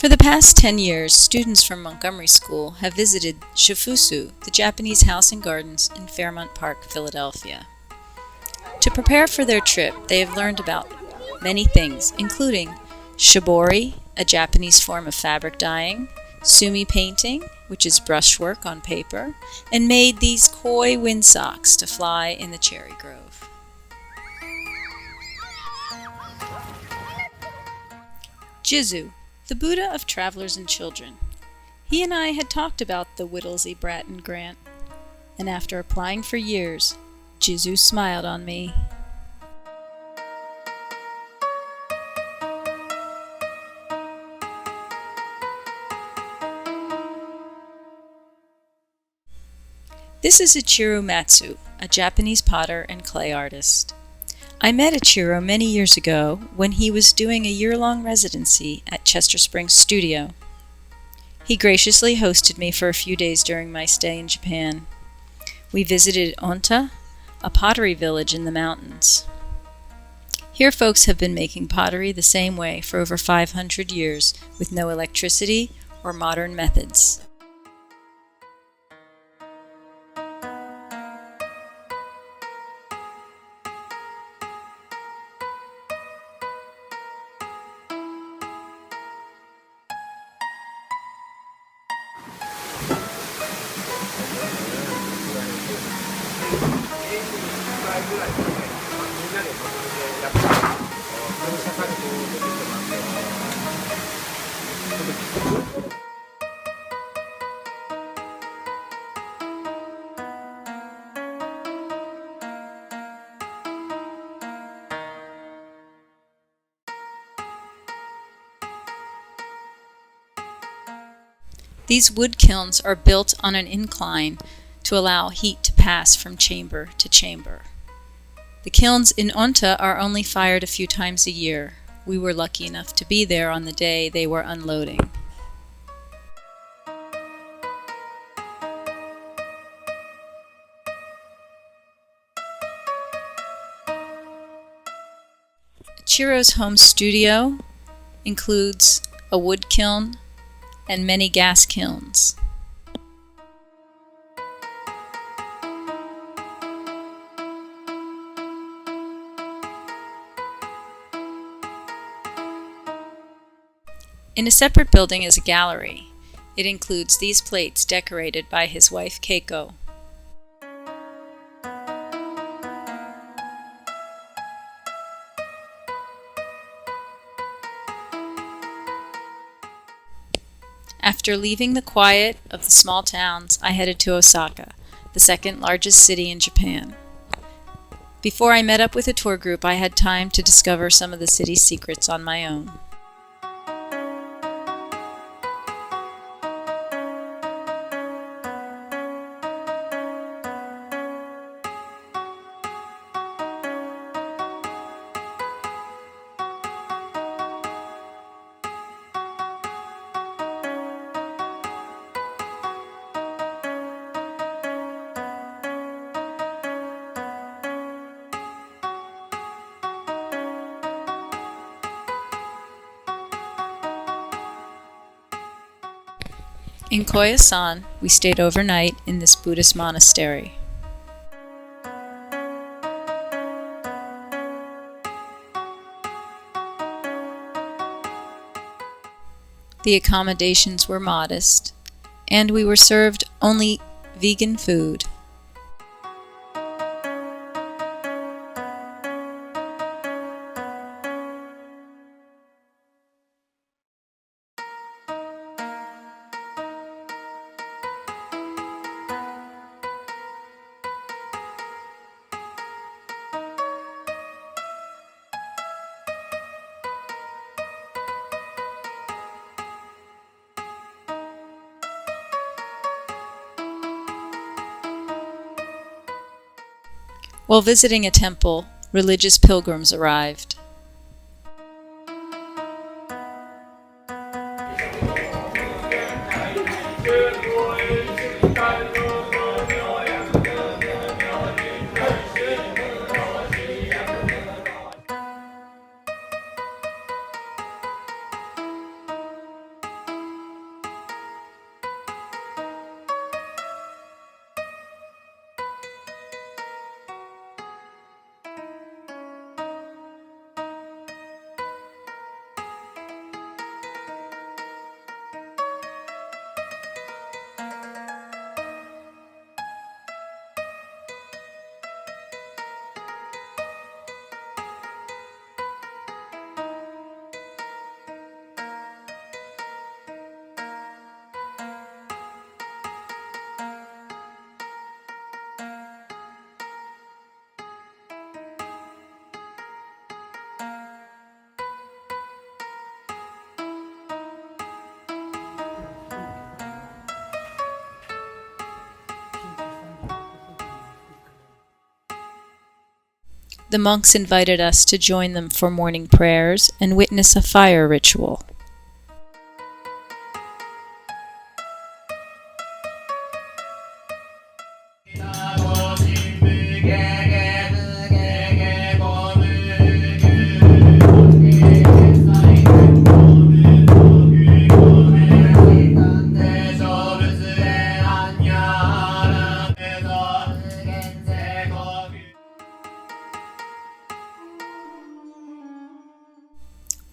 For the past 10 years, students from Montgomery School have visited Shifusu, the Japanese house and gardens in Fairmount Park, Philadelphia. To prepare for their trip, they have learned about many things, including shibori, a Japanese form of fabric dyeing, sumi painting, which is brushwork on paper, and made these koi windsocks to fly in the cherry grove. Jizu, the Buddha of travelers and children. He and I had talked about the Whittlesey Bratton grant, and after applying for years, Jizu smiled on me. This is Ichiro Matsu, a Japanese potter and clay artist. I met Ichiro many years ago when he was doing a year-long residency at Chester Springs Studio. He graciously hosted me for a few days during my stay in Japan. We visited Onta, a pottery village in the mountains. Here folks have been making pottery the same way for over 500 years with no electricity or modern methods. These wood kilns are built on an incline to allow heat to pass from chamber to chamber. The kilns in Onta are only fired a few times a year. We were lucky enough to be there on the day they were unloading. Ichiro's home studio includes a wood kiln and many gas kilns. In a separate building is a gallery. It includes these plates decorated by his wife Keiko. After leaving the quiet of the small towns, I headed to Osaka, the second largest city in Japan. Before I met up with a tour group, I had time to discover some of the city's secrets on my own. In Koyasan, we stayed overnight in this Buddhist monastery. The accommodations were modest, and we were served only vegan food. While visiting a temple, religious pilgrims arrived. The monks invited us to join them for morning prayers and witness a fire ritual.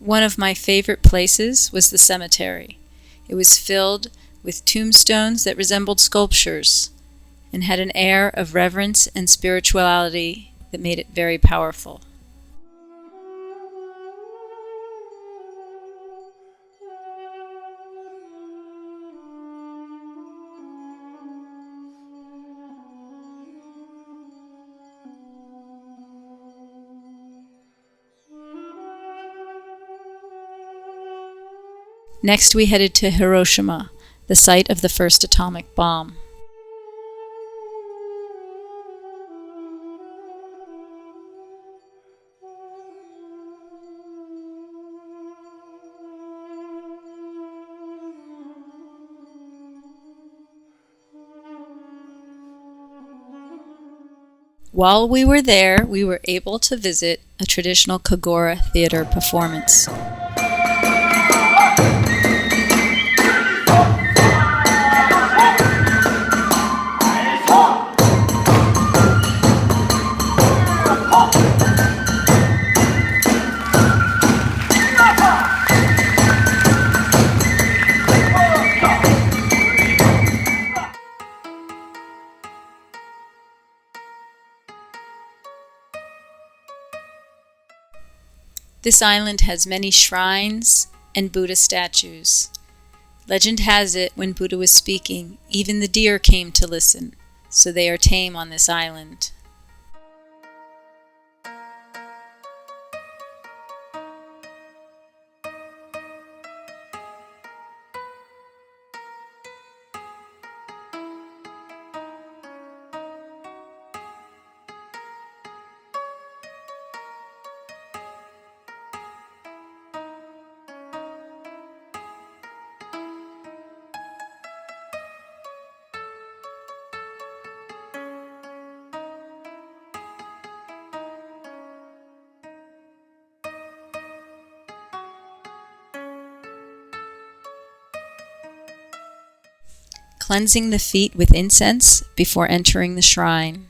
One of my favorite places was the cemetery. It was filled with tombstones that resembled sculptures and had an air of reverence and spirituality that made it very powerful. Next, we headed to Hiroshima, the site of the first atomic bomb. While we were there, we were able to visit a traditional Kagora theater performance. This island has many shrines and Buddha statues. Legend has it, when Buddha was speaking, even the deer came to listen, so they are tame on this island. Cleansing the feet with incense before entering the shrine.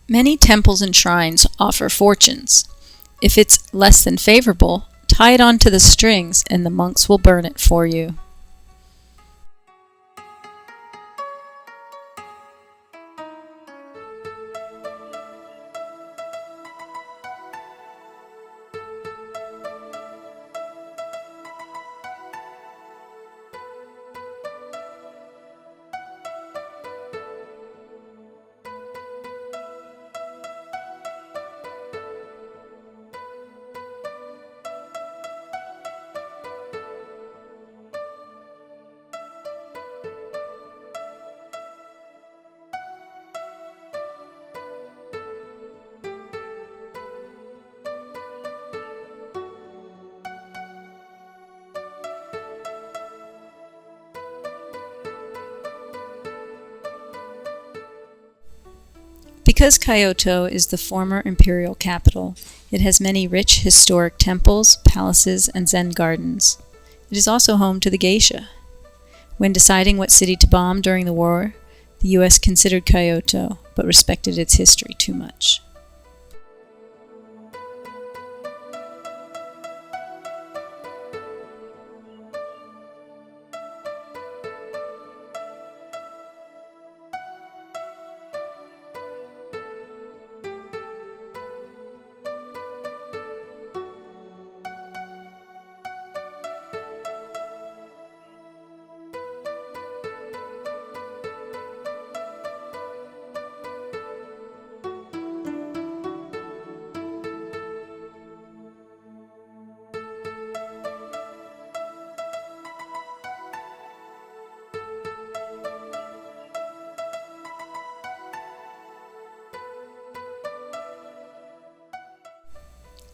Many temples and shrines offer fortunes. If it's less than favorable, tie it onto the strings and the monks will burn it for you. Because Kyoto is the former imperial capital, it has many rich historic temples, palaces, and Zen gardens. It is also home to the geisha. When deciding what city to bomb during the war, the U.S. considered Kyoto, but respected its history too much.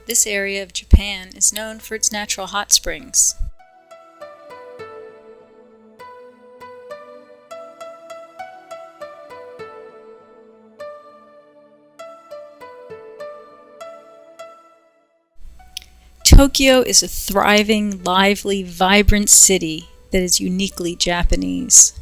This area of Japan is known for its natural hot springs. Tokyo is a thriving, lively, vibrant city that is uniquely Japanese.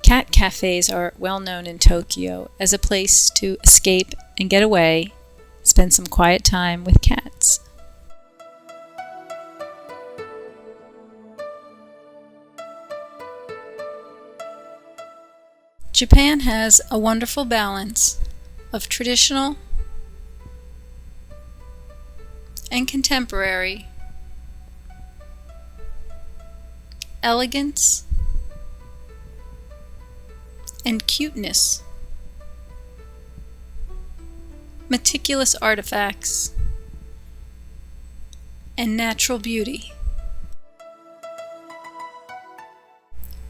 Cat cafes are well known in Tokyo as a place to escape and get away, spend some quiet time with cats. Japan has a wonderful balance of traditional and contemporary, elegance and cuteness, meticulous artifacts, and natural beauty.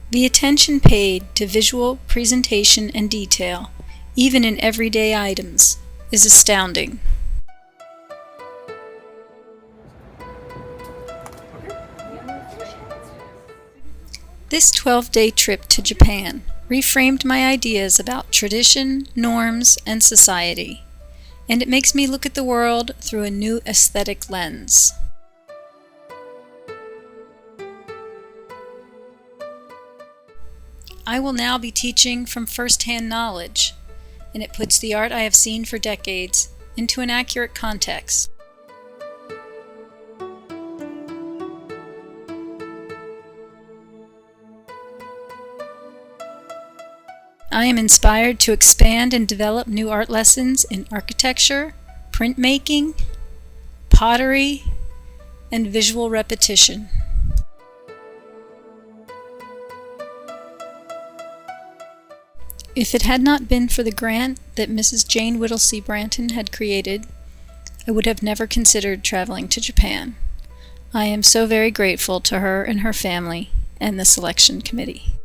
The attention paid to visual presentation and detail, even in everyday items, is astounding. This 12-day trip to Japan reframed my ideas about tradition, norms, and society, and it makes me look at the world through a new aesthetic lens. I will now be teaching from first-hand knowledge, and it puts the art I have seen for decades into an accurate context. I am inspired to expand and develop new art lessons in architecture, printmaking, pottery, and visual repetition. If it had not been for the grant that Mrs. Jane Whittlesey Branton had created, I would have never considered traveling to Japan. I am so very grateful to her and her family and the selection committee.